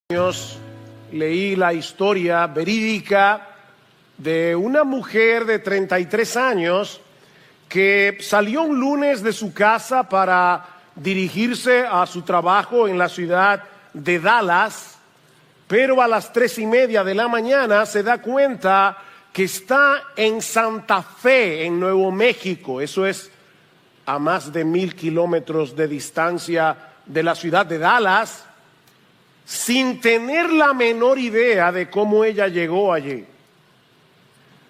Años leí la historia verídica de una mujer de 33 años que salió un lunes de su casa para dirigirse a su trabajo en la ciudad de Dallas, pero a las 3:30 de la mañana se da cuenta que está en Santa Fe, en Nuevo México. Eso es a más de 1,000 kilómetros de distancia de la ciudad de Dallas, sin tener la menor idea de cómo ella llegó allí.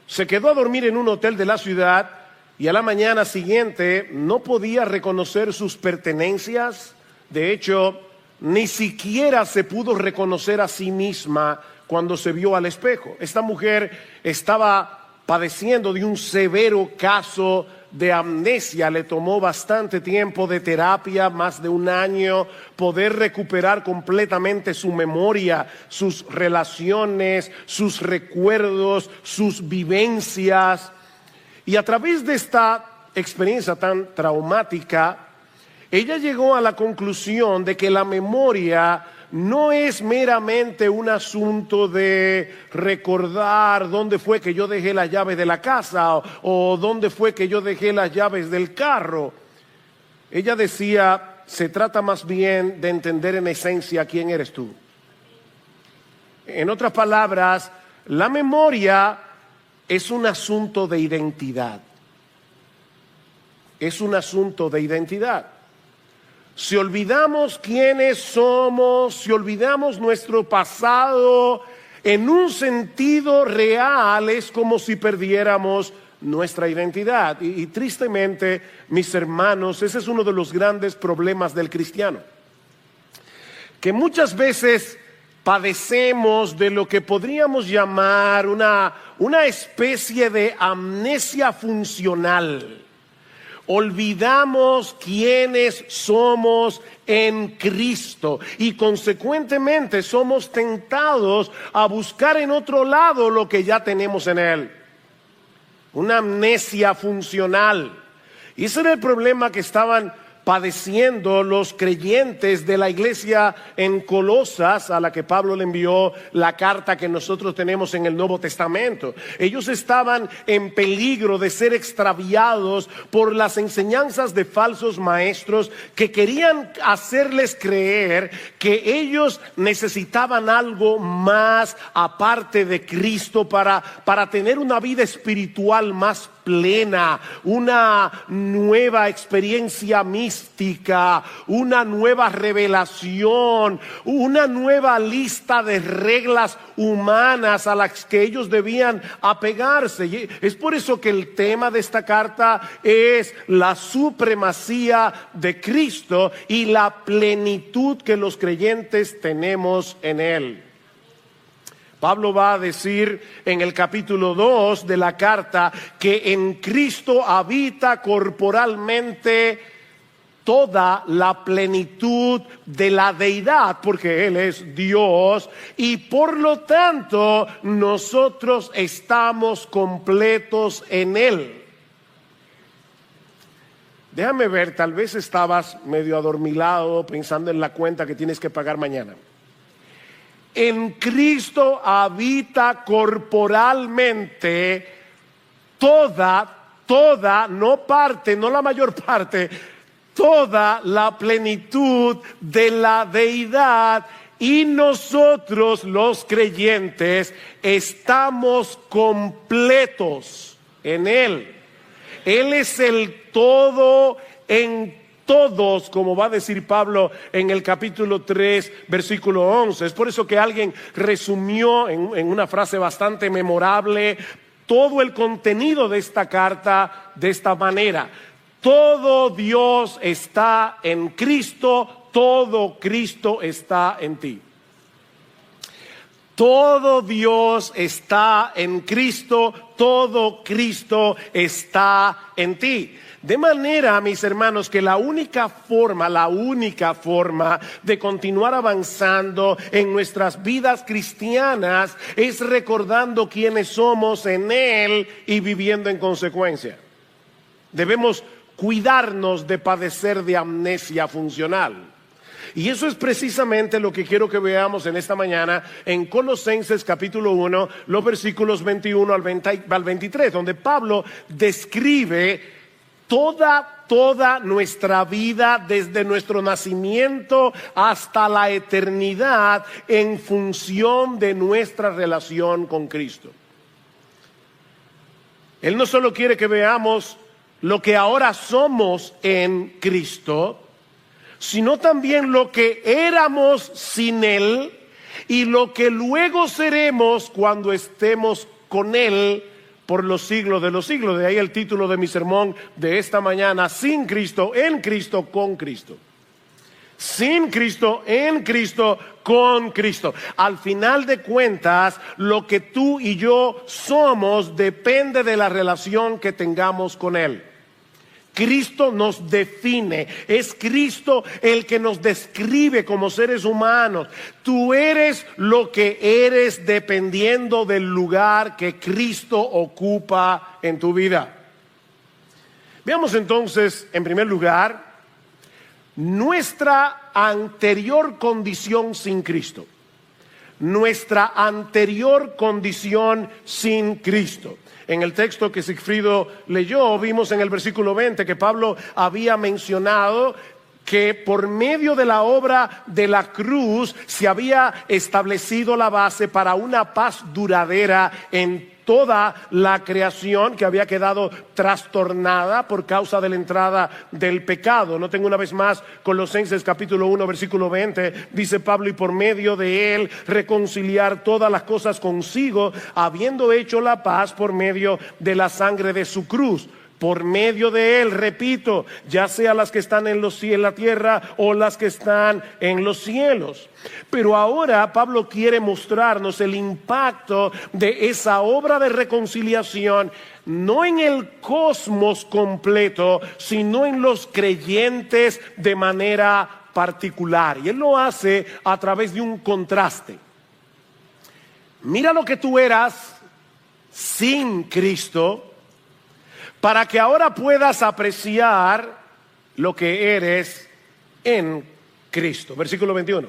Se quedó a dormir en un hotel de la ciudad y a la mañana siguiente no podía reconocer sus pertenencias. De hecho, ni siquiera se pudo reconocer a sí misma cuando se vio al espejo. Esta mujer estaba padeciendo de un severo caso de amnesia. Le tomó bastante tiempo de terapia, más de 1 año, poder recuperar completamente su memoria, sus relaciones, sus recuerdos, sus vivencias. Y a través de esta experiencia tan traumática, ella llegó a la conclusión de que la memoria no es meramente un asunto de recordar dónde fue que yo dejé las llaves de la casa o dónde fue que yo dejé las llaves del carro. Ella decía, se trata más bien de entender en esencia quién eres tú. En otras palabras, la memoria es un asunto de identidad. Es un asunto de identidad. Si olvidamos quiénes somos, si olvidamos nuestro pasado, en un sentido real es como si perdiéramos nuestra identidad. Y tristemente, mis hermanos, ese es uno de los grandes problemas del cristiano. Que muchas veces padecemos de lo que podríamos llamar una especie de amnesia funcional. Olvidamos quiénes somos en Cristo y consecuentemente somos tentados a buscar en otro lado lo que ya tenemos en Él. Una amnesia funcional. Y ese era el problema que estaban padeciendo los creyentes de la iglesia en Colosas, a la que Pablo le envió la carta que nosotros tenemos en el Nuevo Testamento. Ellos estaban en peligro de ser extraviados por las enseñanzas de falsos maestros que querían hacerles creer que ellos necesitaban algo más aparte de Cristo para tener una vida espiritual más plena, una nueva experiencia mística, una nueva revelación, una nueva lista de reglas humanas a las que ellos debían apegarse. Y es por eso que el tema de esta carta es la supremacía de Cristo y la plenitud que los creyentes tenemos en Él. Pablo va a decir en el capítulo 2 de la carta que en Cristo habita corporalmente toda la plenitud de la deidad, porque Él es Dios y por lo tanto nosotros estamos completos en Él. Déjame ver, tal vez estabas medio adormilado pensando en la cuenta que tienes que pagar mañana. En Cristo habita corporalmente toda, no parte, no la mayor parte, toda la plenitud de la deidad y nosotros los creyentes estamos completos en Él. Él es el todo en todos, como va a decir Pablo en el capítulo 3, versículo 11. Es por eso que alguien resumió en una frase bastante memorable todo el contenido de esta carta de esta manera: todo Dios está en Cristo, todo Cristo está en ti. Todo Dios está en Cristo, todo Cristo está en ti. De manera, mis hermanos, que la única forma de continuar avanzando en nuestras vidas cristianas es recordando quiénes somos en Él y viviendo en consecuencia. Debemos cuidarnos de padecer de amnesia funcional. Y eso es precisamente lo que quiero que veamos en esta mañana en Colosenses capítulo 1, los versículos 21 al 23, donde Pablo describe toda nuestra vida desde nuestro nacimiento hasta la eternidad en función de nuestra relación con Cristo. Él no solo quiere que veamos lo que ahora somos en Cristo, sino también lo que éramos sin Él y lo que luego seremos cuando estemos con Él por los siglos de los siglos. De ahí el título de mi sermón de esta mañana: sin Cristo, en Cristo, con Cristo. Sin Cristo, en Cristo, con Cristo. Al final de cuentas, lo que tú y yo somos depende de la relación que tengamos con Él. Cristo nos define, es Cristo el que nos describe como seres humanos. Tú eres lo que eres dependiendo del lugar que Cristo ocupa en tu vida. Veamos entonces, en primer lugar, nuestra anterior condición sin Cristo. Nuestra anterior condición sin Cristo. En el texto que Sigfrido leyó, vimos en el versículo 20 que Pablo había mencionado que por medio de la obra de la cruz se había establecido la base para una paz duradera en toda la creación que había quedado trastornada por causa de la entrada del pecado. Noten una vez más Colosenses capítulo 1 versículo 20, dice Pablo: y por medio de él reconciliar todas las cosas consigo, habiendo hecho la paz por medio de la sangre de su cruz. Por medio de él, repito, ya sea las que están en la tierra o las que están en los cielos. Pero ahora Pablo quiere mostrarnos el impacto de esa obra de reconciliación, no en el cosmos completo, sino en los creyentes de manera particular. Y él lo hace a través de un contraste. Mira lo que tú eras sin Cristo, para que ahora puedas apreciar lo que eres en Cristo. Versículo 21.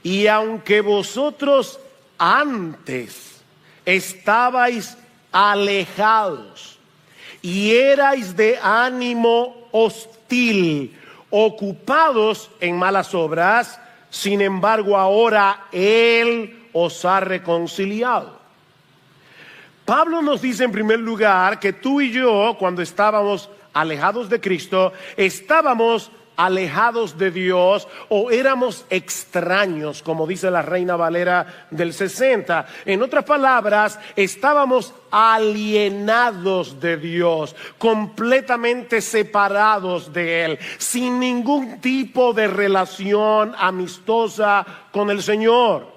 Y aunque vosotros antes estabais alejados y erais de ánimo hostil, ocupados en malas obras, sin embargo ahora Él os ha reconciliado. Pablo nos dice en primer lugar que tú y yo, cuando estábamos alejados de Cristo, estábamos alejados de Dios o éramos extraños, como dice la Reina Valera del 60. En otras palabras, estábamos alienados de Dios, completamente separados de Él, sin ningún tipo de relación amistosa con el Señor.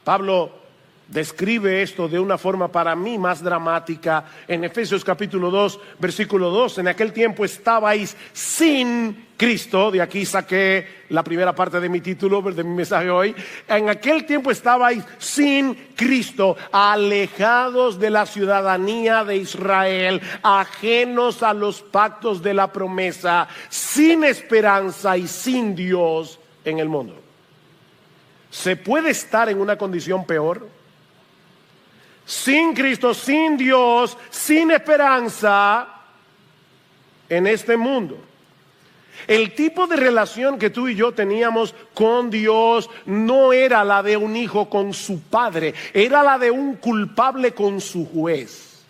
Pablo describe esto de una forma para mí más dramática en Efesios capítulo 2, versículo 2. En aquel tiempo estabais sin Cristo. De aquí saqué la primera parte de mi título, de mi mensaje hoy. En aquel tiempo estabais sin Cristo, alejados de la ciudadanía de Israel, ajenos a los pactos de la promesa, sin esperanza y sin Dios en el mundo. ¿Se puede estar en una condición peor? Sin Cristo, sin Dios, sin esperanza en este mundo. El tipo de relación que tú y yo teníamos con Dios no era la de un hijo con su padre, era la de un culpable con su juez.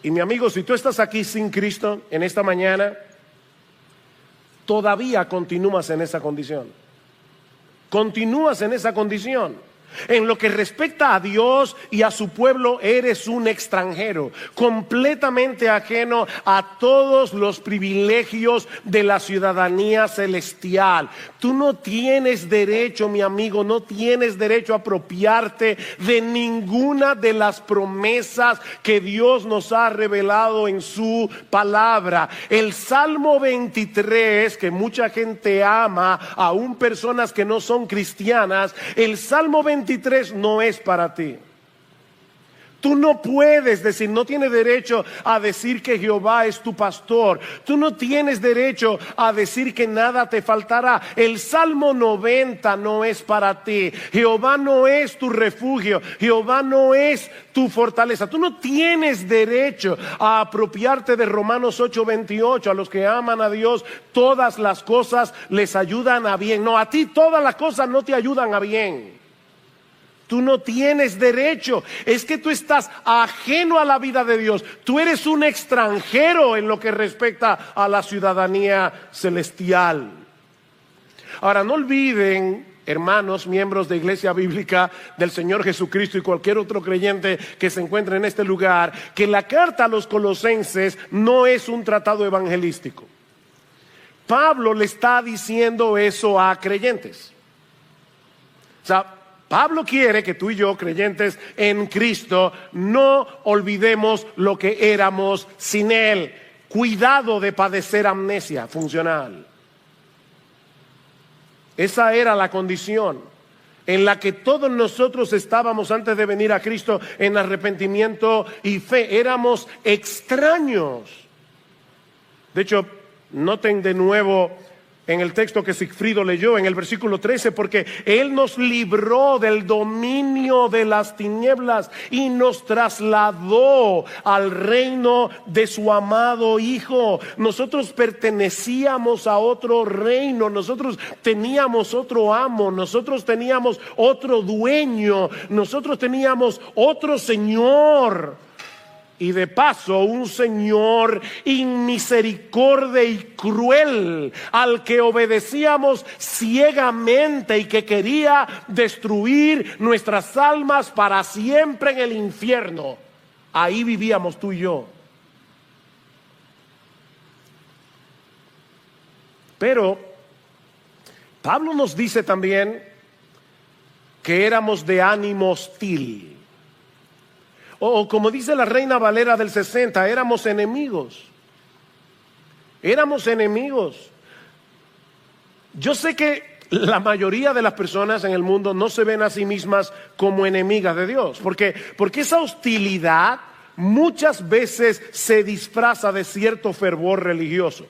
Y mi amigo, si tú estás aquí sin Cristo en esta mañana, todavía continúas en esa condición. Continúas en esa condición. En lo que respecta a Dios y a su pueblo, eres un extranjero, completamente ajeno a todos los privilegios de la ciudadanía celestial. Tú no tienes derecho, mi amigo, no tienes derecho a apropiarte de ninguna de las promesas que Dios nos ha revelado en su palabra. El Salmo 23, que mucha gente ama, aún personas que no son cristianas, el Salmo 23 no es para ti. Tú no puedes decir, no tienes derecho a decir que Jehová es tu pastor. Tú no tienes derecho a decir que nada te faltará. El Salmo 90 no es para ti. Jehová no es tu refugio. Jehová no es tu fortaleza. Tú no tienes derecho a apropiarte de Romanos 8:28. A los que aman a Dios, todas las cosas les ayudan a bien. No, a ti todas las cosas no te ayudan a bien. Tú no tienes derecho. Es que tú estás ajeno a la vida de Dios. Tú eres un extranjero en lo que respecta a la ciudadanía celestial. Ahora, no olviden, hermanos, miembros de Iglesia Bíblica del Señor Jesucristo y cualquier otro creyente que se encuentre en este lugar, que la carta a los Colosenses no es un tratado evangelístico. Pablo le está diciendo eso a creyentes. O sea, Pablo quiere que tú y yo, creyentes en Cristo, no olvidemos lo que éramos sin Él. Cuidado de padecer amnesia funcional. Esa era la condición en la que todos nosotros estábamos antes de venir a Cristo en arrepentimiento y fe. Éramos extraños. De hecho, noten de nuevo en el texto que Sigfrido leyó, en el versículo 13, porque Él nos libró del dominio de las tinieblas y nos trasladó al reino de su amado Hijo. Nosotros pertenecíamos a otro reino, nosotros teníamos otro amo, nosotros teníamos otro dueño, nosotros teníamos otro Señor. Y de paso, un Señor inmisericordia y cruel, al que obedecíamos ciegamente y que quería destruir nuestras almas para siempre en el infierno. Ahí vivíamos tú y yo. Pero Pablo nos dice también que éramos de ánimo hostil. O como dice la Reina Valera del 60, éramos enemigos. Éramos enemigos. Yo sé que la mayoría de las personas en el mundo no se ven a sí mismas como enemigas de Dios. Porque esa hostilidad muchas veces se disfraza de cierto fervor religioso.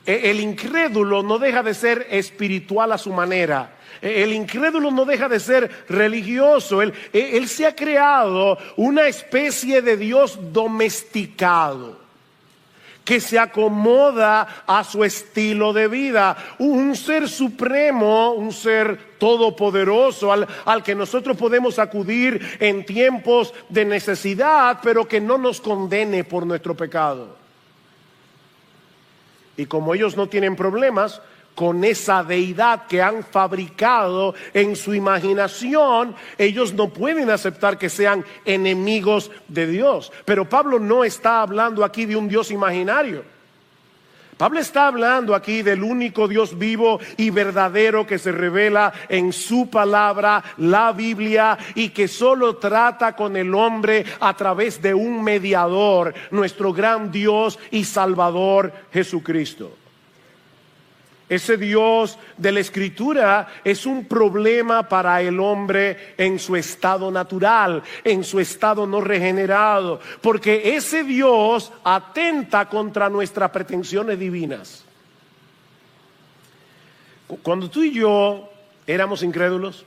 El incrédulo no deja de ser espiritual a su manera. El incrédulo no deja de ser religioso. Él se ha creado una especie de Dios domesticado que se acomoda a su estilo de vida. Un ser supremo, un ser todopoderoso al que nosotros podemos acudir en tiempos de necesidad, pero que no nos condene por nuestro pecado. Y como ellos no tienen problemas con esa deidad que han fabricado en su imaginación, ellos no pueden aceptar que sean enemigos de Dios. Pero Pablo no está hablando aquí de un Dios imaginario. Pablo está hablando aquí del único Dios vivo y verdadero que se revela en su palabra, la Biblia, y que solo trata con el hombre a través de un mediador, nuestro gran Dios y Salvador Jesucristo. Ese Dios de la Escritura es un problema para el hombre en su estado natural, en su estado no regenerado, porque ese Dios atenta contra nuestras pretensiones divinas. Cuando tú y yo éramos incrédulos,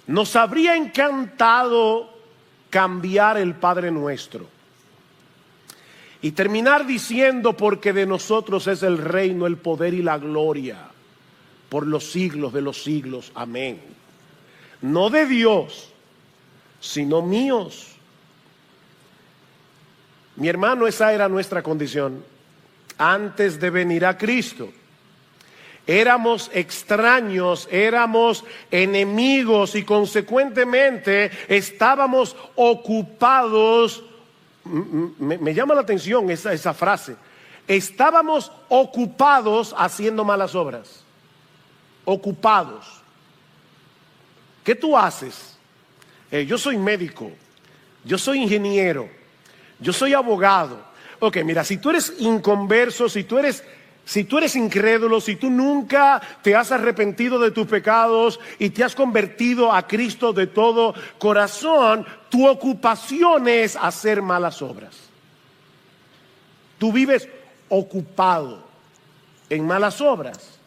nos habría encantado cambiar el Padre Nuestro y terminar diciendo: porque de nosotros es el reino, el poder y la gloria por los siglos de los siglos. Amén. No de Dios, sino míos. Mi hermano, esa era nuestra condición antes de venir a Cristo. Éramos extraños, éramos enemigos y consecuentemente estábamos ocupados. Me llama la atención esa frase. Estábamos ocupados haciendo malas obras. Ocupados. ¿Qué tú haces? Yo soy médico, yo soy ingeniero, yo soy abogado. Ok, mira, si tú eres inconverso, si tú eres si tú eres incrédulo, si tú nunca te has arrepentido de tus pecados y te has convertido a Cristo de todo corazón, tu ocupación es hacer malas obras. Tú vives ocupado en malas obras.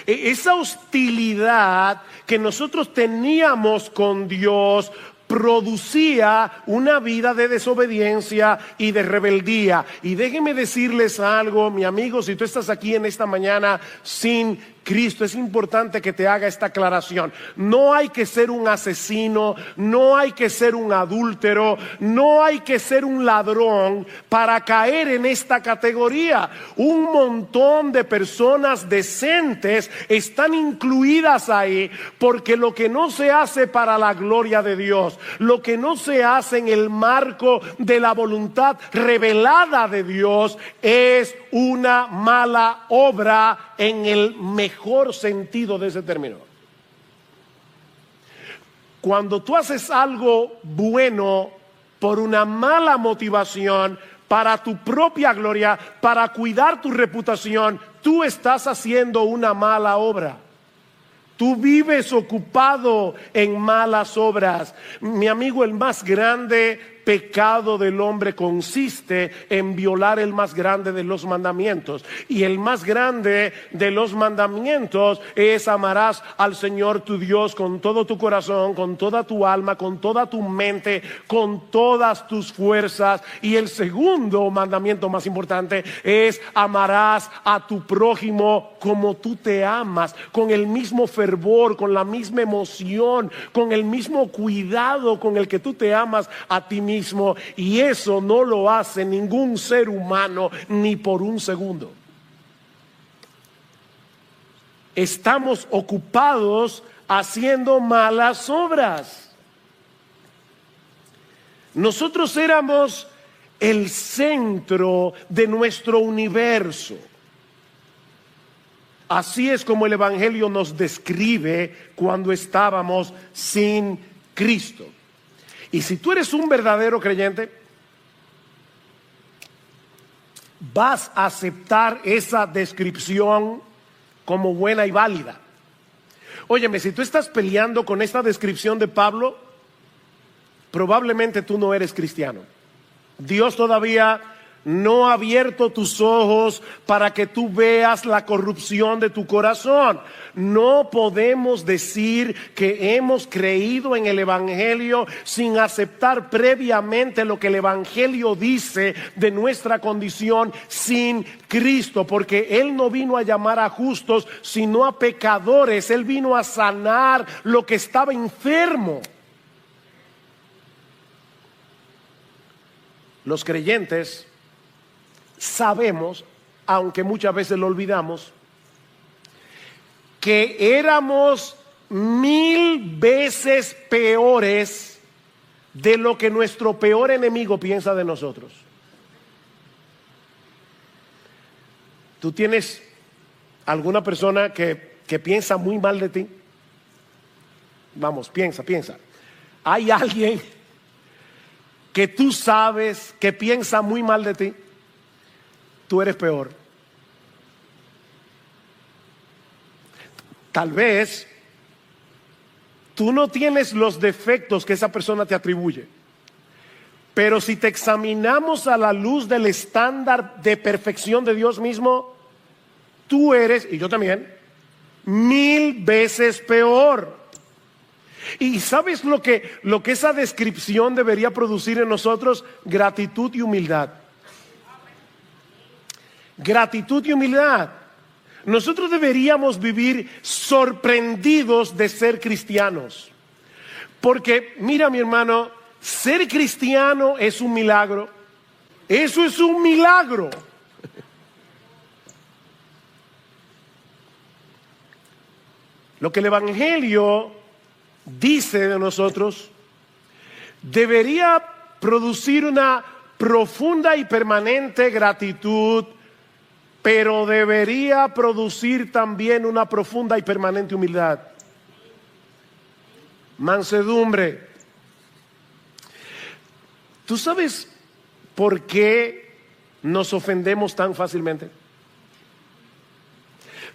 Esa hostilidad que nosotros teníamos con Dios producía una vida de desobediencia y de rebeldía. Y déjenme decirles algo, mi amigo, si tú estás aquí en esta mañana sin Cristo, es importante que te haga esta aclaración. No hay que ser un asesino, no hay que ser un adúltero, no hay que ser un ladrón para caer en esta categoría. Un montón de personas decentes están incluidas ahí, porque lo que no se hace para la gloria de Dios, lo que no se hace en el marco de la voluntad revelada de Dios, es una mala obra en el mejor sentido de ese término. Cuando tú haces algo bueno por una mala motivación, para tu propia gloria, para cuidar tu reputación, tú estás haciendo una mala obra. Tú vives ocupado en malas obras. Mi amigo, el más grande pecado del hombre consiste en violar el más grande de los mandamientos. Y el más grande de los mandamientos es: amarás al Señor tu Dios con todo tu corazón, con toda tu alma, con toda tu mente, con todas tus fuerzas. Y el segundo mandamiento más importante es: amarás a tu prójimo como tú te amas, con el mismo fervor, con la misma emoción, con el mismo cuidado con el que tú te amas a ti mismo. Y eso no lo hace ningún ser humano ni por un segundo. Estamos ocupados haciendo malas obras. Nosotros éramos el centro de nuestro universo. Así es como el Evangelio nos describe cuando estábamos sin Cristo. Y si tú eres un verdadero creyente, vas a aceptar esa descripción como buena y válida. Óyeme, si tú estás peleando con esta descripción de Pablo, probablemente tú no eres cristiano. Dios todavía no ha abierto tus ojos para que tú veas la corrupción de tu corazón. No podemos decir que hemos creído en el Evangelio sin aceptar previamente lo que el Evangelio dice de nuestra condición sin Cristo, porque Él no vino a llamar a justos sino a pecadores. Él vino a sanar lo que estaba enfermo. Los creyentes sabemos, aunque muchas veces lo olvidamos, que éramos 1000 veces peores de lo que nuestro peor enemigo piensa de nosotros. ¿Tú tienes alguna persona que piensa muy mal de ti? Vamos, piensa. ¿Hay alguien que tú sabes que piensa muy mal de ti? Tú eres peor. Tal vez tú no tienes los defectos que esa persona te atribuye, pero si te examinamos a la luz del estándar de perfección de Dios mismo, tú eres, y yo también, 1000 veces peor. ¿Y sabes lo que esa descripción debería producir en nosotros? Gratitud y humildad. Gratitud y humildad. Nosotros deberíamos vivir sorprendidos de ser cristianos. Porque, mira mi hermano, ser cristiano es un milagro. Eso es un milagro. Lo que el Evangelio dice de nosotros debería producir una profunda y permanente gratitud, pero debería producir también una profunda y permanente humildad. Mansedumbre. ¿Tú sabes por qué nos ofendemos tan fácilmente?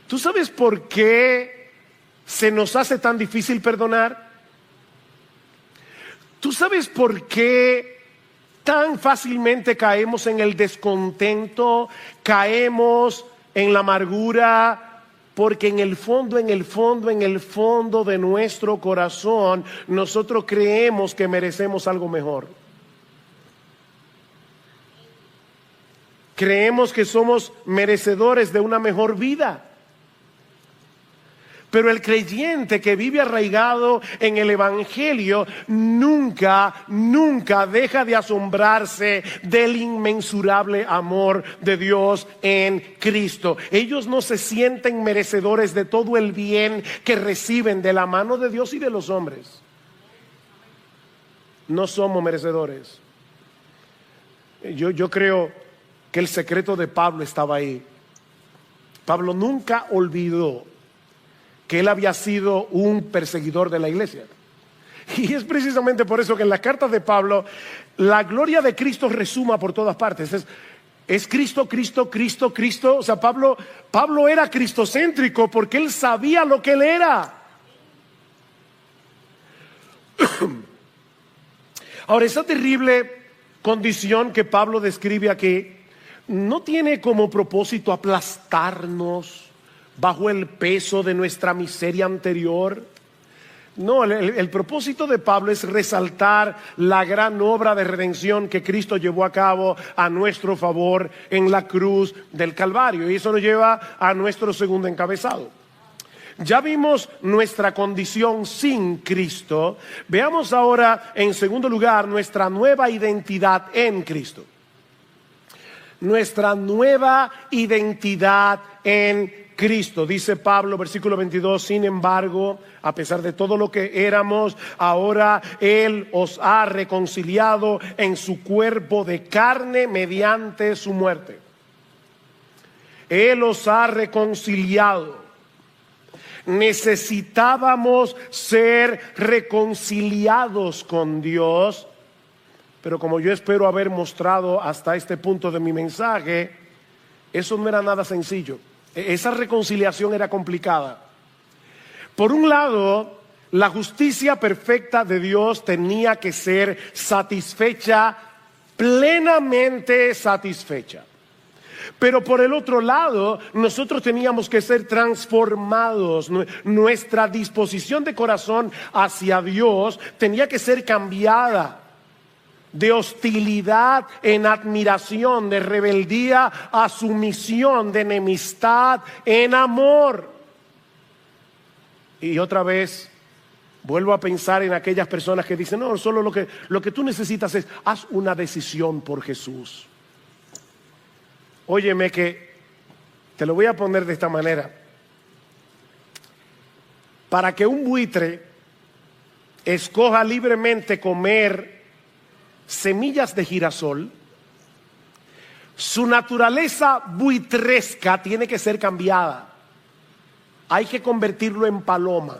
¿Tú sabes por qué se nos hace tan difícil perdonar? ¿Tú sabes por qué tan fácilmente caemos en el descontento, caemos en la amargura? Porque en el fondo de nuestro corazón, nosotros creemos que merecemos algo mejor. Creemos que somos merecedores de una mejor vida. Pero el creyente que vive arraigado en el Evangelio nunca deja de asombrarse del inmensurable amor de Dios en Cristo. Ellos no se sienten merecedores de todo el bien que reciben de la mano de Dios y de los hombres. No somos merecedores. Yo creo que el secreto de Pablo estaba ahí. Pablo nunca olvidó que él había sido un perseguidor de la iglesia. Y es precisamente por eso que en las cartas de Pablo la gloria de Cristo resuma por todas partes. Es Cristo, Cristo, Cristo, Cristo. O sea, Pablo era cristocéntrico porque él sabía lo que él era. Ahora, esa terrible condición que Pablo describe aquí no tiene como propósito aplastarnos bajo el peso de nuestra miseria anterior. No, el propósito de Pablo es resaltar la gran obra de redención que Cristo llevó a cabo a nuestro favor en la cruz del Calvario. Y eso nos lleva a nuestro segundo encabezado. Ya vimos nuestra condición sin Cristo. Veamos ahora, en segundo lugar, nuestra nueva identidad en Cristo. Nuestra nueva identidad en Cristo. Dice Pablo, versículo 22, sin embargo, a pesar de todo lo que éramos, ahora Él os ha reconciliado en su cuerpo de carne mediante su muerte. Él os ha reconciliado. Necesitábamos ser reconciliados con Dios, pero como yo espero haber mostrado hasta este punto de mi mensaje, eso no era nada sencillo. Esa reconciliación era complicada. Por un lado, la justicia perfecta de Dios tenía que ser satisfecha, plenamente satisfecha. Pero por el otro lado, nosotros teníamos que ser transformados. Nuestra disposición de corazón hacia Dios tenía que ser cambiada. De hostilidad en admiración, de rebeldía a sumisión, de enemistad en amor. Y otra vez vuelvo a pensar en aquellas personas que dicen, no, solo lo que tú necesitas es, haz una decisión por Jesús. Óyeme que te lo voy a poner de esta manera. Para que un buitre escoja libremente comer semillas de girasol, su naturaleza buitresca tiene que ser cambiada. Hay que convertirlo en paloma.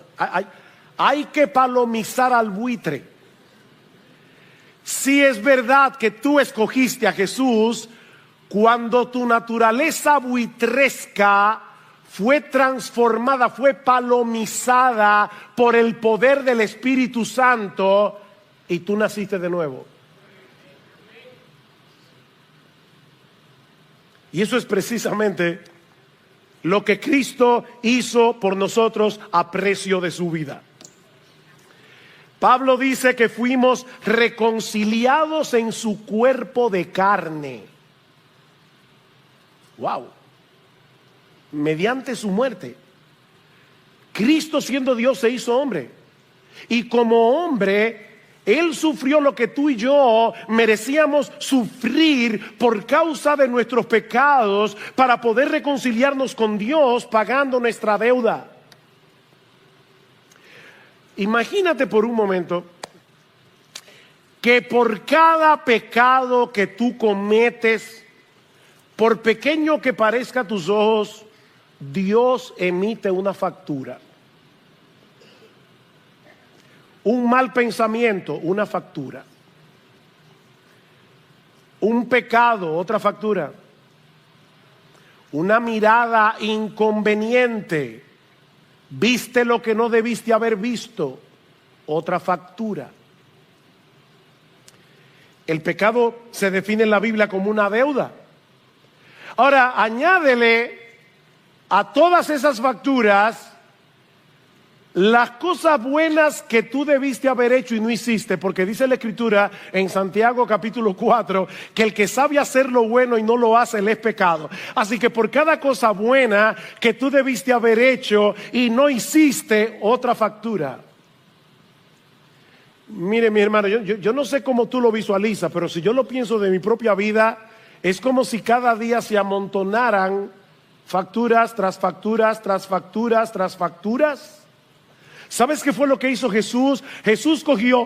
Hay que palomizar al buitre. Si es verdad que tú escogiste a Jesús, cuando tu naturaleza buitresca fue transformada, fue palomizada por el poder del Espíritu Santo y tú naciste de nuevo. Y eso es precisamente lo que Cristo hizo por nosotros a precio de su vida. Pablo dice que fuimos reconciliados en su cuerpo de carne. Wow. Mediante su muerte. Cristo, siendo Dios, se hizo hombre. Y como hombre, Él sufrió lo que tú y yo merecíamos sufrir por causa de nuestros pecados para poder reconciliarnos con Dios pagando nuestra deuda. Imagínate por un momento que por cada pecado que tú cometes, por pequeño que parezca a tus ojos, Dios emite una factura. Un mal pensamiento, una factura. Un pecado, otra factura. una mirada inconveniente, viste lo que no debiste haber visto, otra factura. El pecado se define en la Biblia como una deuda. Ahora, añádele a todas esas facturas las cosas buenas que tú debiste haber hecho y no hiciste, porque dice la Escritura en Santiago capítulo 4 que el que sabe hacer lo bueno y no lo hace le es pecado. Así que por cada cosa buena que tú debiste haber hecho y no hiciste, otra factura. Mire, mi hermano, yo no sé cómo tú lo visualizas, pero si yo lo pienso de mi propia vida, es como si cada día se amontonaran facturas tras facturas, tras facturas, tras facturas. ¿Sabes qué fue lo que hizo Jesús? Jesús cogió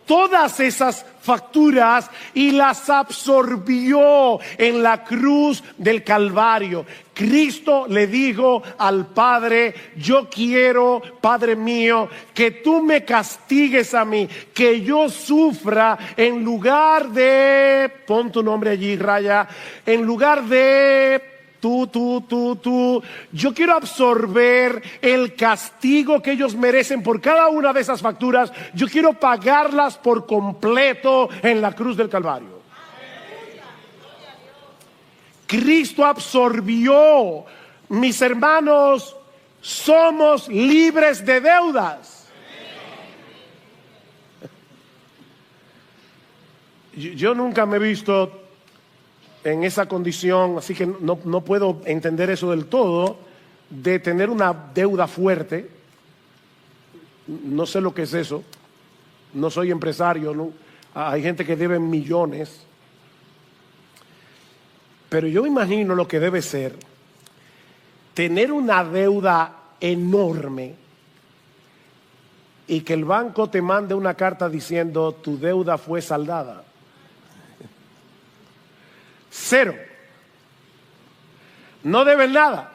todas esas facturas y las absorbió en la cruz del Calvario. Cristo le dijo al Padre: yo quiero, Padre mío, que tú me castigues a mí, que yo sufra en lugar de, pon tu nombre allí, raya, en lugar de tú. Yo quiero absorber el castigo que ellos merecen por cada una de esas facturas. Yo quiero pagarlas por completo en la cruz del Calvario. Cristo absorbió. Mis hermanos, somos libres de deudas. Yo nunca me he visto en esa condición, así que no puedo entender eso del todo, de tener una deuda fuerte. No sé lo que es eso. No soy empresario, ¿no? Hay gente que debe millones. Pero yo imagino lo que debe ser tener una deuda enorme y que el banco te mande una carta diciendo: tu deuda fue saldada. 0. No debes nada.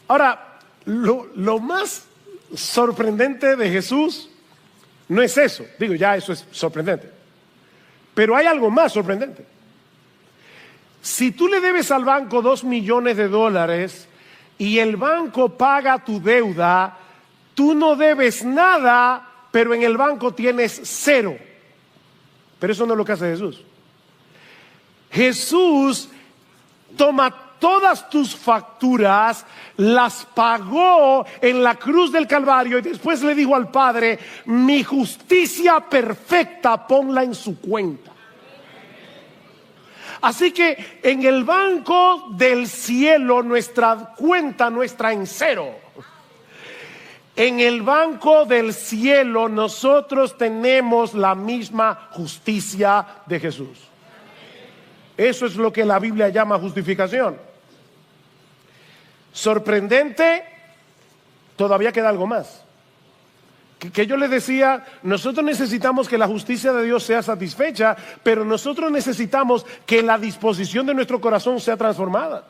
Ahora, lo más sorprendente de Jesús no es eso. Digo, ya eso es sorprendente. Pero hay algo más sorprendente. Si tú le debes al banco $2 millones y el banco paga tu deuda, tú no debes nada, pero en el banco tienes 0. Pero eso no es lo que hace Jesús. Jesús toma todas tus facturas, las pagó en la cruz del Calvario y después le dijo al Padre: mi justicia perfecta, ponla en su cuenta. Así que en el banco del cielo nuestra cuenta no está en 0. En el banco del cielo nosotros tenemos la misma justicia de Jesús. Eso es lo que la Biblia llama justificación. Sorprendente, todavía queda algo más. Que yo les decía, nosotros necesitamos que la justicia de Dios sea satisfecha, pero nosotros necesitamos que la disposición de nuestro corazón sea transformada.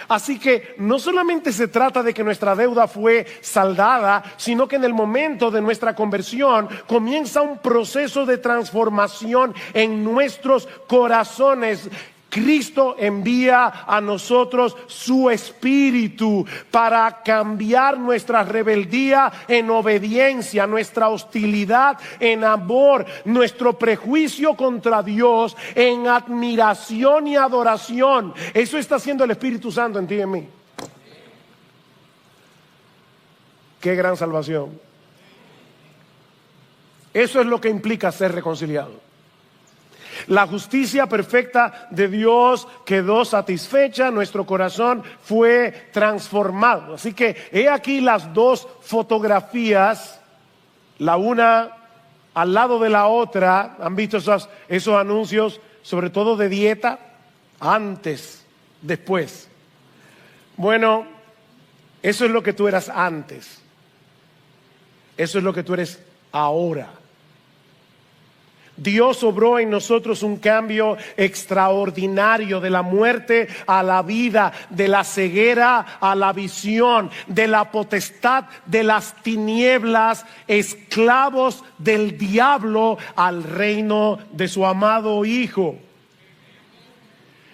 Así que no solamente se trata de que nuestra deuda fue saldada, sino que en el momento de nuestra conversión comienza un proceso de transformación en nuestros corazones. Cristo envía a nosotros su Espíritu para cambiar nuestra rebeldía en obediencia, nuestra hostilidad en amor, nuestro prejuicio contra Dios en admiración y adoración. Eso está haciendo el Espíritu Santo en ti y en mí. Qué gran salvación. Eso es lo que implica ser reconciliado. La justicia perfecta de Dios quedó satisfecha, nuestro corazón fue transformado. Así que he aquí las dos fotografías, la una al lado de la otra. ¿Han visto esos anuncios, sobre todo de dieta? Antes, después. Bueno, eso es lo que tú eras antes. Eso es lo que tú eres ahora. Dios obró en nosotros un cambio extraordinario, de la muerte a la vida, de la ceguera a la visión, de la potestad de las tinieblas, esclavos del diablo, al reino de su amado Hijo.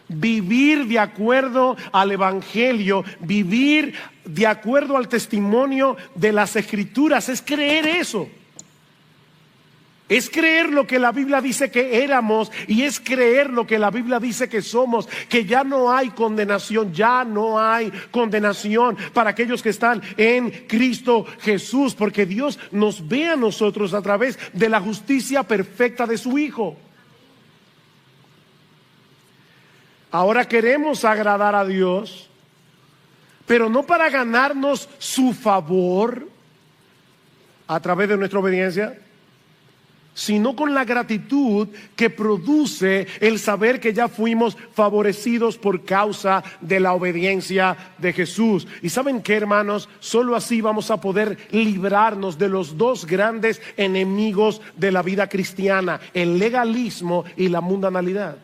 Vivir de acuerdo al Evangelio, vivir de acuerdo al testimonio de las Escrituras, es creer eso. Es creer lo que la Biblia dice que éramos y es creer lo que la Biblia dice que somos, que ya no hay condenación, ya no hay condenación para aquellos que están en Cristo Jesús, porque Dios nos ve a nosotros a través de la justicia perfecta de su Hijo. Ahora queremos agradar a Dios, pero no para ganarnos su favor a través de nuestra obediencia, sino con la gratitud que produce el saber que ya fuimos favorecidos por causa de la obediencia de Jesús. Y ¿saben qué, hermanos? Solo así vamos a poder librarnos de los dos grandes enemigos de la vida cristiana: el legalismo y la mundanalidad.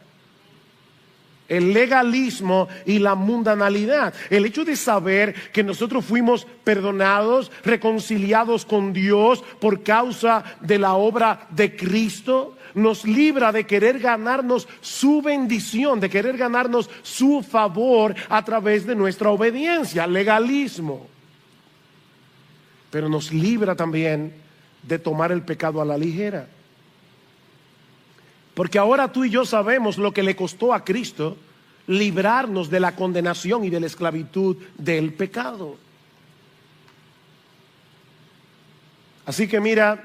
El legalismo y la mundanalidad. El hecho de saber que nosotros fuimos perdonados, reconciliados con Dios por causa de la obra de Cristo, nos libra de querer ganarnos su bendición, de querer ganarnos su favor a través de nuestra obediencia. Legalismo. Pero nos libra también de tomar el pecado a la ligera. Porque ahora tú y yo sabemos lo que le costó a Cristo librarnos de la condenación y de la esclavitud del pecado. Así que mira,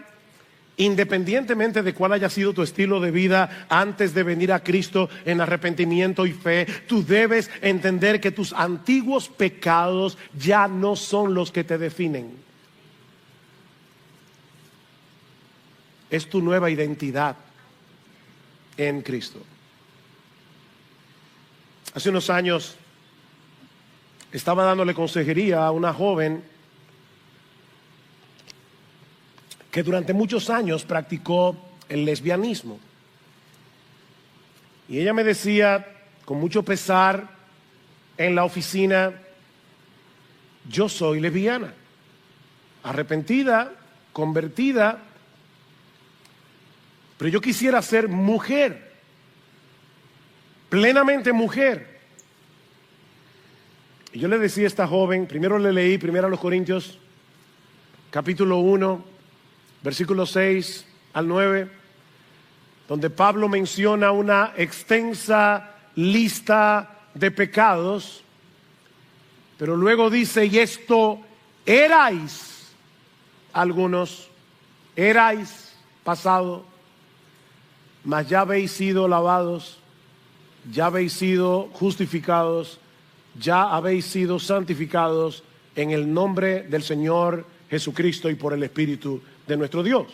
independientemente de cuál haya sido tu estilo de vida antes de venir a Cristo en arrepentimiento y fe, tú debes entender que tus antiguos pecados ya no son los que te definen. Es tu nueva identidad en Cristo. Hace unos años estaba dándole consejería a una joven que durante muchos años practicó el lesbianismo. Y ella me decía con mucho pesar en la oficina: yo soy lesbiana, arrepentida, convertida, pero yo quisiera ser mujer, plenamente mujer. Y yo le decía a esta joven, primero le leí 1 Corintios, capítulo 1, versículos 6 al 9, donde Pablo menciona una extensa lista de pecados, pero luego dice: y esto erais algunos, erais pasado, mas ya habéis sido lavados, ya habéis sido justificados, ya habéis sido santificados en el nombre del Señor Jesucristo y por el Espíritu de nuestro Dios.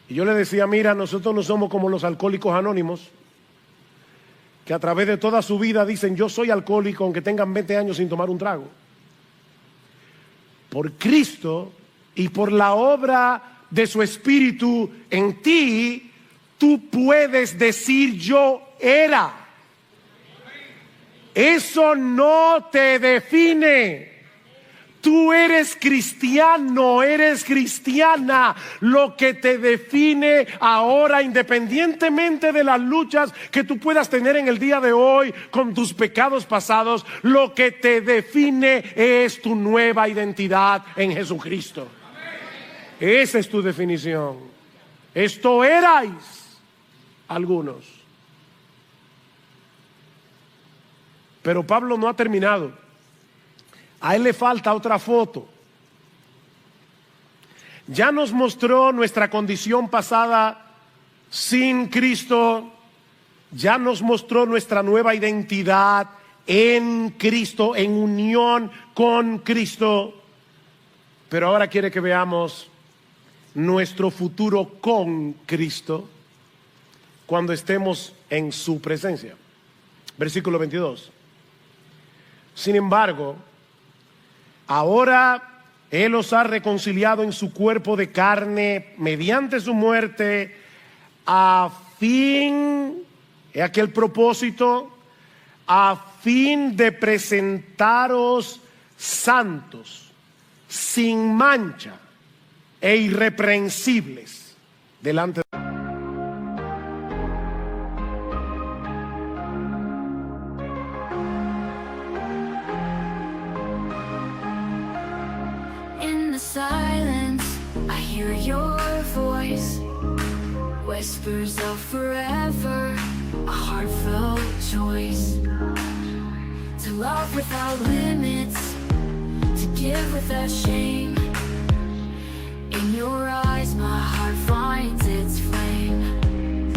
Y yo le decía: mira, nosotros no somos como los alcohólicos anónimos, que a través de toda su vida dicen: yo soy alcohólico aunque tengan 20 años sin tomar un trago. Por Cristo y por la obra de su Espíritu en ti, tú puedes decir: yo era. Eso no te define. Tú eres cristiano, eres cristiana. Lo que te define ahora, independientemente de las luchas que tú puedas tener en el día de hoy con tus pecados pasados, lo que te define es tu nueva identidad en Jesucristo. Esa es tu definición. Esto erais algunos. Pero Pablo no ha terminado. A él le falta otra foto. Ya nos mostró nuestra condición pasada sin Cristo. Ya nos mostró nuestra nueva identidad en Cristo, en unión con Cristo. Pero ahora quiere que veamos nuestro futuro con Cristo cuando estemos en su presencia. Versículo 22. Sin embargo, ahora Él os ha reconciliado en su cuerpo de carne mediante su muerte, a fin, he aquí el propósito, a fin de presentaros santos, sin mancha e irreprensibles delante de hear your voice, whispers of forever, a heartfelt choice. To love without limits, to give without shame. In your eyes my heart finds its flame.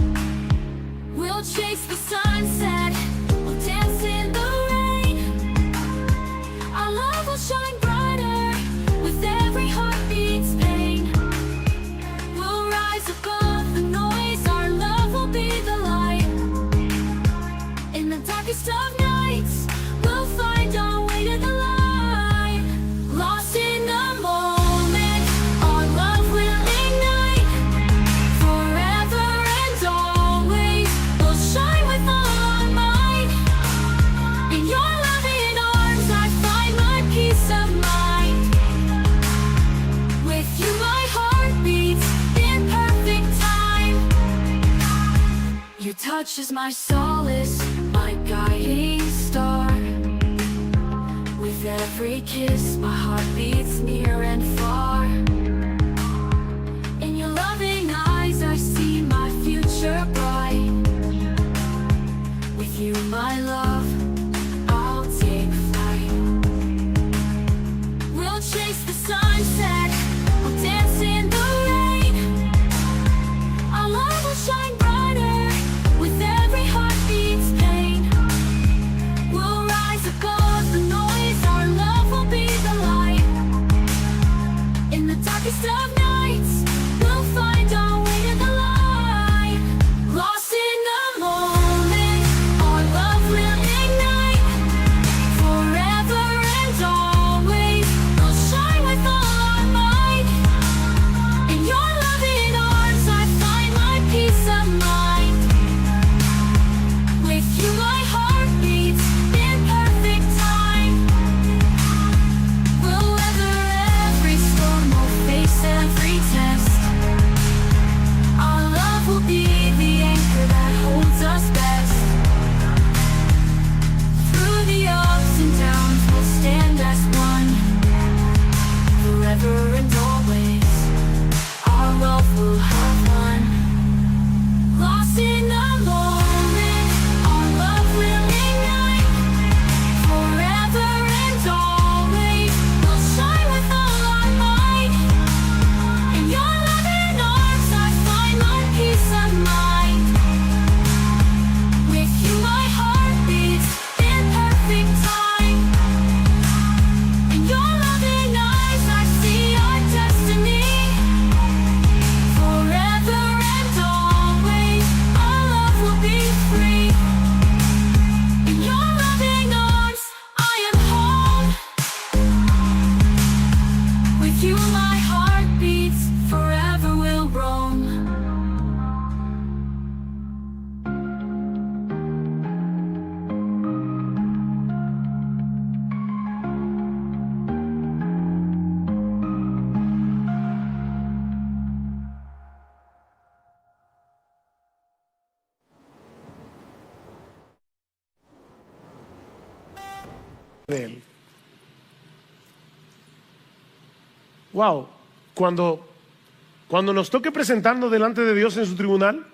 We'll chase the sunset, we'll dance in the rain. Our love will shine brighter with every heartbeat's pain. We'll rise above the noise, our love will be the light. In the darkest of nights, we'll find our way to the light. Lost in the moment, our love will ignite. Forever and always, we'll shine with all our might. In your loving arms, I find my peace of mind. With you my heart beats in perfect time. Your touch is my solace, my guiding star. With every kiss, my heart beats near and far. In your loving eyes, I see my future bright. With you, my love, I'll take flight. We'll chase the sunset, we'll dance in the rain. Our love will shine brighter with every heartbeat's pain. We'll rise above the noise, our love will be the light. In the darkest of nights, we'll find our way to the light. Lost in the moment, our love will ignite. Forever and always, we'll shine with all our might. In your loving arms, I find my peace of mind. With you my heart beats in perfect time. We'll weather every storm, we'll face every test. Our love will be the anchor that holds us best. Through the ups and downs, we'll stand as one. Forever and always, our love will have won. Lost in the moment, our love will ignite. Forever and always, we'll shine with all our might. In your loving arms, I find my peace of mind. With you, my heart beats in perfect time. In your loving eyes, I see our destiny. Forever and always, our love will be free. In your loving arms, I am home. With you, my heart beats, forever will roam. De él. Wow, cuando nos toque presentarnos delante de Dios en su tribunal,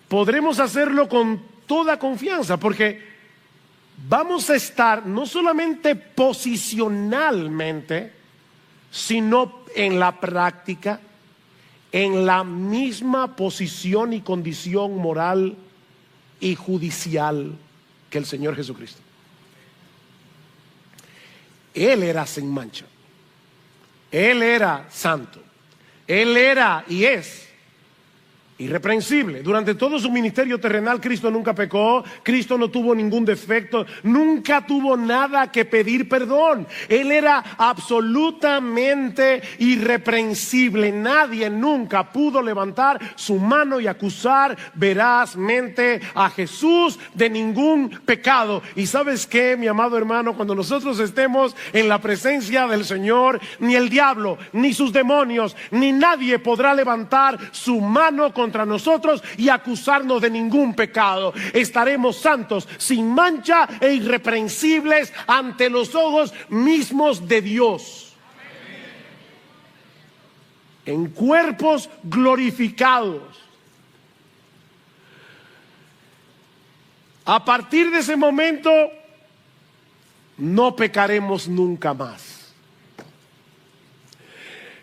podremos hacerlo con toda confianza, porque vamos a estar no solamente posicionalmente, sino en la práctica, en la misma posición y condición moral y judicial que el Señor Jesucristo. Él era sin mancha. Él era santo. Él era y es irreprensible. Durante todo su ministerio terrenal, Cristo nunca pecó, Cristo no tuvo ningún defecto, nunca tuvo nada que pedir perdón. Él era absolutamente irreprensible. Nadie nunca pudo levantar su mano y acusar verazmente a Jesús de ningún pecado. Y ¿sabes qué, mi amado hermano? Cuando nosotros estemos en la presencia del Señor, ni el diablo, ni sus demonios, ni nadie podrá levantar su mano contra nosotros y acusarnos de ningún pecado. Estaremos santos, sin mancha e irreprensibles ante los ojos mismos de Dios. en cuerpos glorificados. A partir de ese momento, no pecaremos nunca más.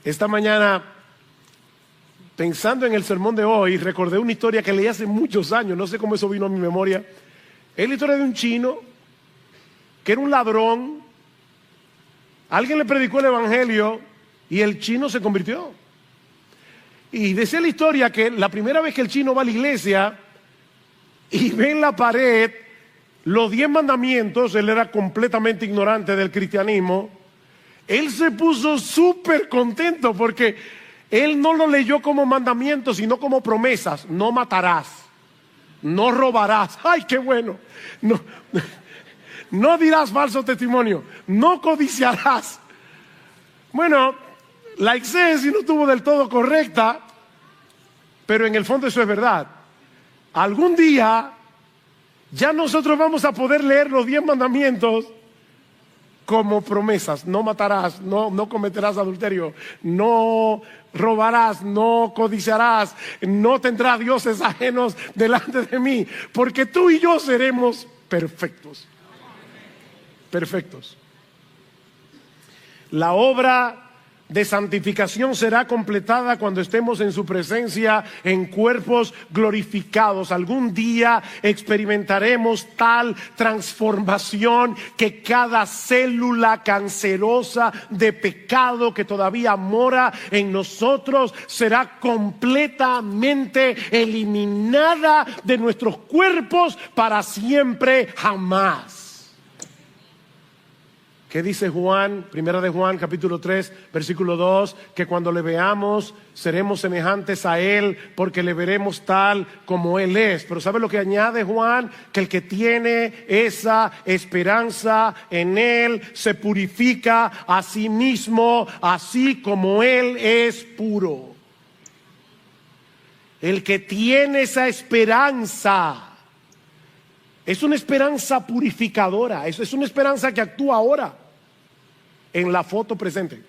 Esta mañana, pensando en el sermón de hoy, recordé una historia que leí hace muchos años, no sé cómo eso vino a mi memoria. Es la historia de un chino que era un ladrón. Alguien le predicó el evangelio y el chino se convirtió. Y decía la historia que la primera vez que el chino va a la iglesia y ve en la pared los 10 mandamientos, él era completamente ignorante del cristianismo, él se puso súper contento porque él no lo leyó como mandamientos, sino como promesas. No matarás, no robarás, ¡ay, qué bueno! No dirás falso testimonio, no codiciarás. Bueno, la exégesis no estuvo del todo correcta, pero en el fondo eso es verdad. Algún día ya nosotros vamos a poder leer los 10 mandamientos como promesas. No matarás, no cometerás adulterio, no robarás, no codiciarás, no tendrás dioses ajenos delante de mí, porque tú y yo seremos perfectos. Perfectos. La obra de santificación será completada cuando estemos en su presencia en cuerpos glorificados. Algún día experimentaremos tal transformación que cada célula cancerosa de pecado que todavía mora en nosotros será completamente eliminada de nuestros cuerpos para siempre, jamás. ¿Qué dice Juan? Primera de Juan, capítulo 3, versículo 2, que cuando le veamos seremos semejantes a Él porque le veremos tal como Él es. Pero ¿sabe lo que añade Juan? Que el que tiene esa esperanza en Él se purifica a sí mismo, así como Él es puro. El que tiene esa esperanza es una esperanza purificadora, es una esperanza que actúa ahora. En la foto presente.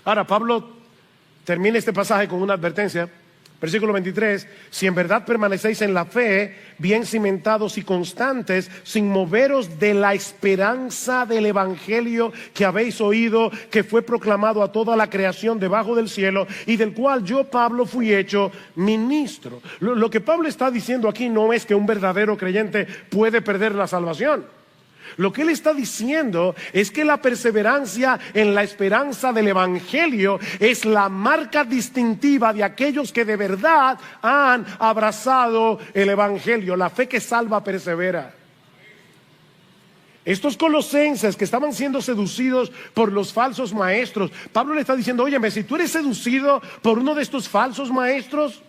Ahora Pablo termina este pasaje con una advertencia. Versículo 23. Si en verdad permanecéis en la fe, bien cimentados y constantes, sin moveros de la esperanza del evangelio que habéis oído, que fue proclamado a toda la creación debajo del cielo, y del cual yo, Pablo, fui hecho ministro. Lo que Pablo está diciendo aquí no es que un verdadero creyente puede perder la salvación. Lo que él está diciendo es que la perseverancia en la esperanza del evangelio es la marca distintiva de aquellos que de verdad han abrazado el evangelio. La fe que salva persevera. Estos colosenses que estaban siendo seducidos por los falsos maestros, Pablo le está diciendo: óyeme, si tú eres seducido por uno de estos falsos maestros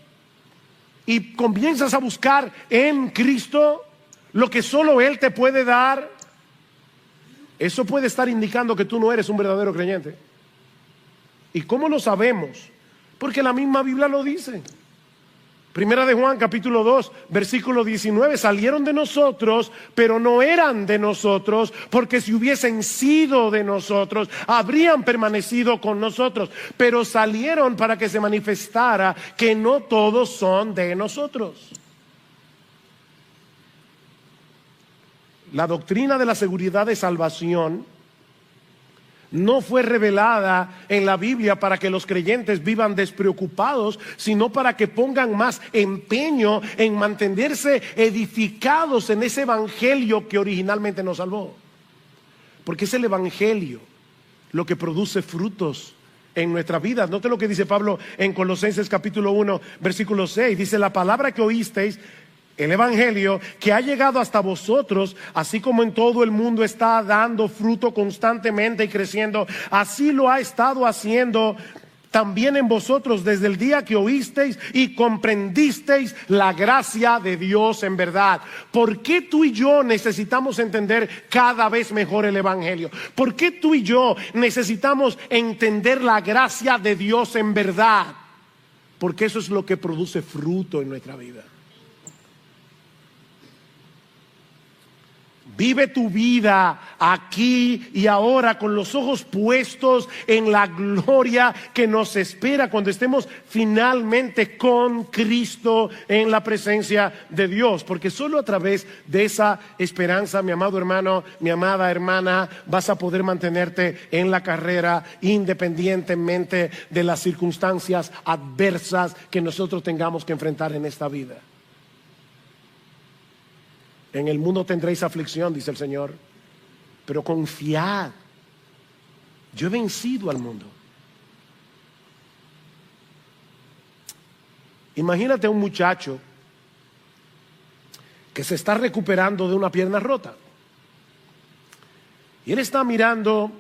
y comienzas a buscar en Cristo lo que solo Él te puede dar, eso puede estar indicando que tú no eres un verdadero creyente. ¿Y cómo lo sabemos? Porque la misma Biblia lo dice. Primera de Juan, capítulo 2, versículo 19. Salieron de nosotros, pero no eran de nosotros, porque si hubiesen sido de nosotros, habrían permanecido con nosotros. Pero salieron para que se manifestara que no todos son de nosotros. La doctrina de la seguridad de salvación no fue revelada en la Biblia para que los creyentes vivan despreocupados, sino para que pongan más empeño en mantenerse edificados en ese evangelio que originalmente nos salvó. Porque es el evangelio lo que produce frutos en nuestra vida. Note lo que dice Pablo en Colosenses capítulo 1, versículo 6. Dice: la palabra que oísteis, el evangelio, que ha llegado hasta vosotros, así como en todo el mundo está dando fruto constantemente y creciendo, así lo ha estado haciendo también en vosotros desde el día que oísteis y comprendisteis la gracia de Dios en verdad. ¿Por qué tú y yo necesitamos entender cada vez mejor el evangelio? ¿Por qué tú y yo necesitamos entender la gracia de Dios en verdad? Porque eso es lo que produce fruto en nuestra vida. Vive tu vida aquí y ahora con los ojos puestos en la gloria que nos espera cuando estemos finalmente con Cristo en la presencia de Dios. Porque solo a través de esa esperanza, mi amado hermano, mi amada hermana, vas a poder mantenerte en la carrera independientemente de las circunstancias adversas que nosotros tengamos que enfrentar en esta vida. En el mundo tendréis aflicción, dice el Señor, pero confiad, yo he vencido al mundo. Imagínate a un muchacho que se está recuperando de una pierna rota. Y él está mirando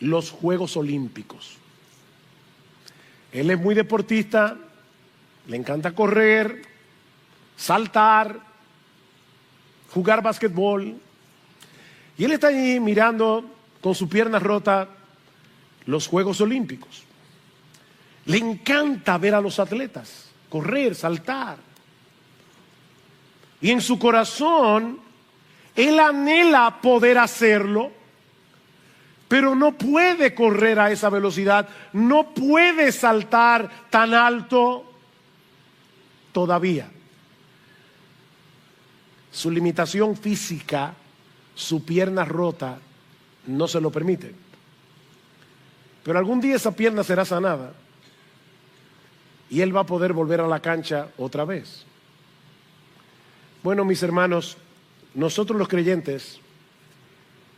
los Juegos Olímpicos. Él es muy deportista, le encanta correr, saltar, jugar basquetbol, y él está ahí mirando con su pierna rota los Juegos Olímpicos. Le encanta ver a los atletas correr, saltar, y en su corazón él anhela poder hacerlo, pero no puede correr a esa velocidad, no puede saltar tan alto todavía. Su limitación física, su pierna rota, no se lo permite. Pero algún día esa pierna será sanada y él va a poder volver a la cancha otra vez. Bueno, mis hermanos, nosotros los creyentes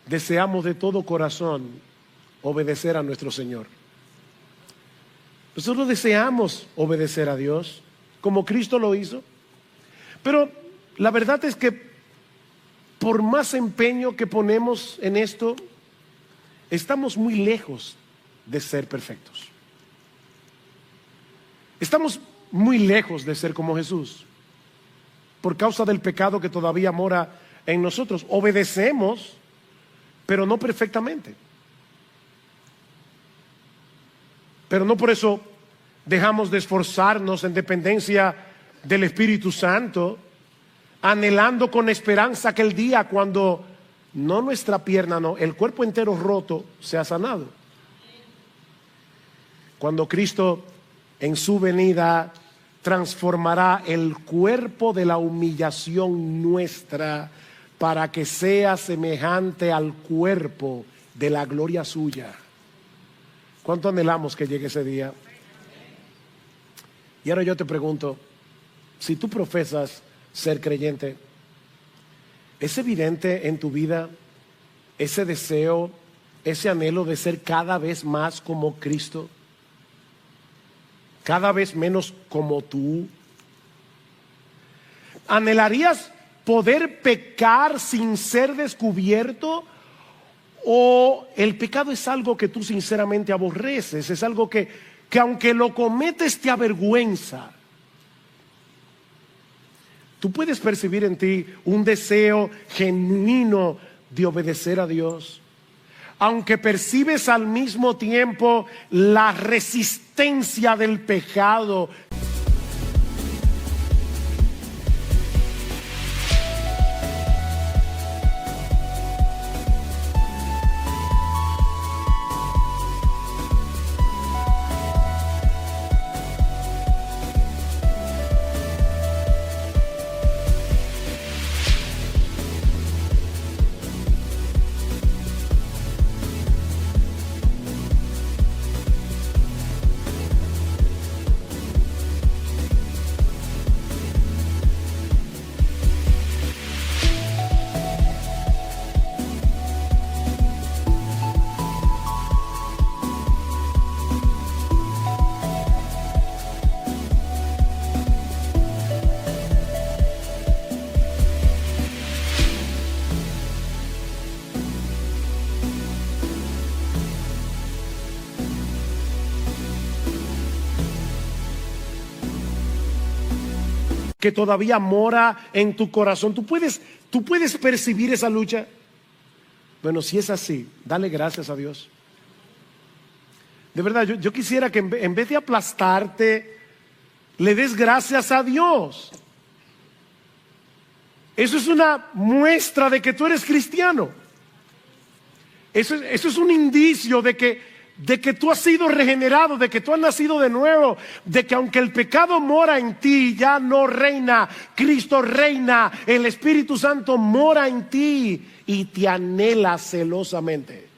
deseamos de todo corazón obedecer a nuestro Señor. Nosotros deseamos obedecer a Dios como Cristo lo hizo, pero la verdad es que por más empeño que ponemos en esto, estamos muy lejos de ser perfectos. Estamos muy lejos de ser como Jesús, por causa del pecado que todavía mora en nosotros. Obedecemos, pero no perfectamente. Pero no por eso dejamos de esforzarnos en dependencia del Espíritu Santo, anhelando con esperanza aquel día cuando no nuestra pierna, no, el cuerpo entero roto sea sanado. Cuando Cristo en su venida transformará el cuerpo de la humillación nuestra para que sea semejante al cuerpo de la gloria suya. ¿Cuánto anhelamos que llegue ese día? Y ahora yo te pregunto, si tú profesas ser creyente, ¿es evidente en tu vida ese deseo, ese anhelo de ser cada vez más como Cristo? Cada vez menos como tú. ¿Anhelarías poder pecar sin ser descubierto? ¿O el pecado es algo que tú sinceramente aborreces? Es algo que aunque lo cometes te avergüenza. Tú puedes percibir en ti un deseo genuino de obedecer a Dios, aunque percibes al mismo tiempo la resistencia del pecado. Que todavía mora en tu corazón. ¿Tú puedes percibir esa lucha? Bueno, si es así, dale gracias a Dios. De verdad, yo quisiera que en vez de aplastarte, le des gracias a Dios. Eso es una muestra de que tú eres cristiano. Eso es un indicio de que tú has sido regenerado, de que tú has nacido de nuevo, de que aunque el pecado mora en ti, ya no reina. Cristo reina, el Espíritu Santo mora en ti y te anhela celosamente.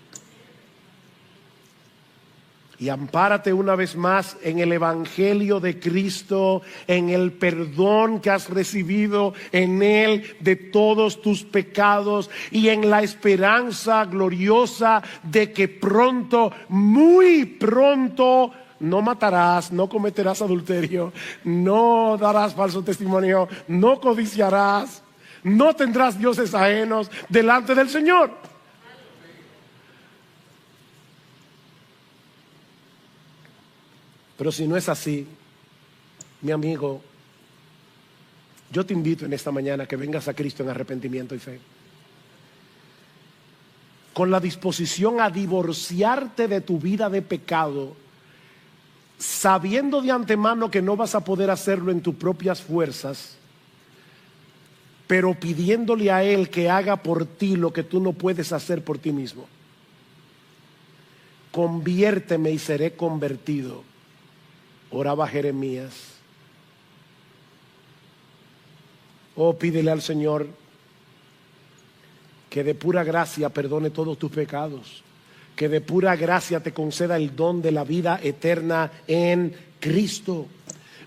Y ampárate una vez más en el Evangelio de Cristo, en el perdón que has recibido en Él de todos tus pecados y en la esperanza gloriosa de que pronto, muy pronto, no matarás, no cometerás adulterio, no darás falso testimonio, no codiciarás, no tendrás dioses ajenos delante del Señor. Pero si no es así, mi amigo, yo te invito en esta mañana a que vengas a Cristo en arrepentimiento y fe, con la disposición a divorciarte de tu vida de pecado, sabiendo de antemano que no vas a poder hacerlo en tus propias fuerzas, pero pidiéndole a Él que haga por ti lo que tú no puedes hacer por ti mismo. Conviérteme y seré convertido, oraba Jeremías. Oh, pídele al Señor que de pura gracia perdone todos tus pecados, que de pura gracia te conceda el don de la vida eterna en Cristo.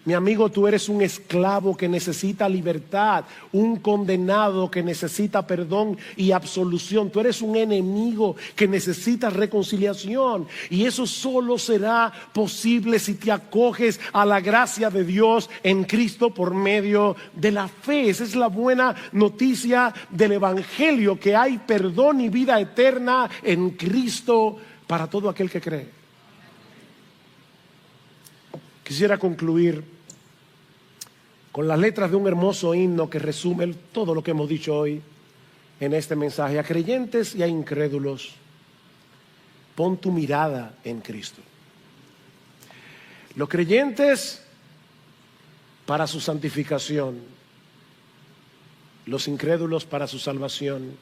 Mi amigo, tú eres un esclavo que necesita libertad, un condenado que necesita perdón y absolución. Tú eres un enemigo que necesita reconciliación, y eso solo será posible si te acoges a la gracia de Dios en Cristo por medio de la fe. Esa es la buena noticia del Evangelio, que hay perdón y vida eterna en Cristo para todo aquel que cree. Quisiera concluir con las letras de un hermoso himno que resume todo lo que hemos dicho hoy en este mensaje. A creyentes y a incrédulos, pon tu mirada en Cristo. Los creyentes para su santificación, los incrédulos para su salvación.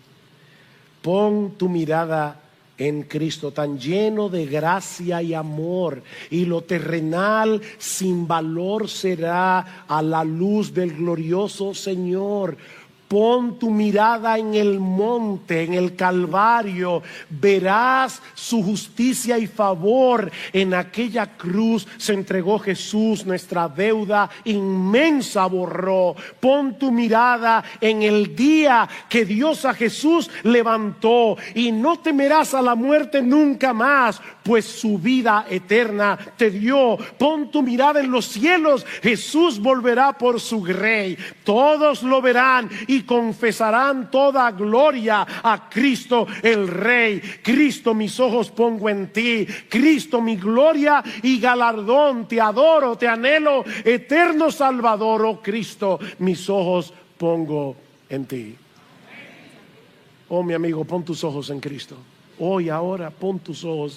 Pon tu mirada en Cristo, tan lleno de gracia y amor, y lo terrenal sin valor será a la luz del glorioso Señor. Pon tu mirada en el monte, en el Calvario. Verás su justicia y favor. En aquella cruz se entregó Jesús, nuestra deuda inmensa borró. Pon tu mirada en el día que Dios a Jesús levantó, y no temerás a la muerte nunca más, pues su vida eterna te dio. Pon tu mirada en los cielos. Jesús volverá por su Rey. Todos lo verán y confesarán toda gloria a Cristo el Rey. Cristo, mis ojos pongo en ti. Cristo, mi gloria y galardón. Te adoro, te anhelo, eterno Salvador. Oh Cristo, mis ojos pongo en ti. Oh, mi amigo, pon tus ojos en Cristo. Hoy, ahora, pon tus ojos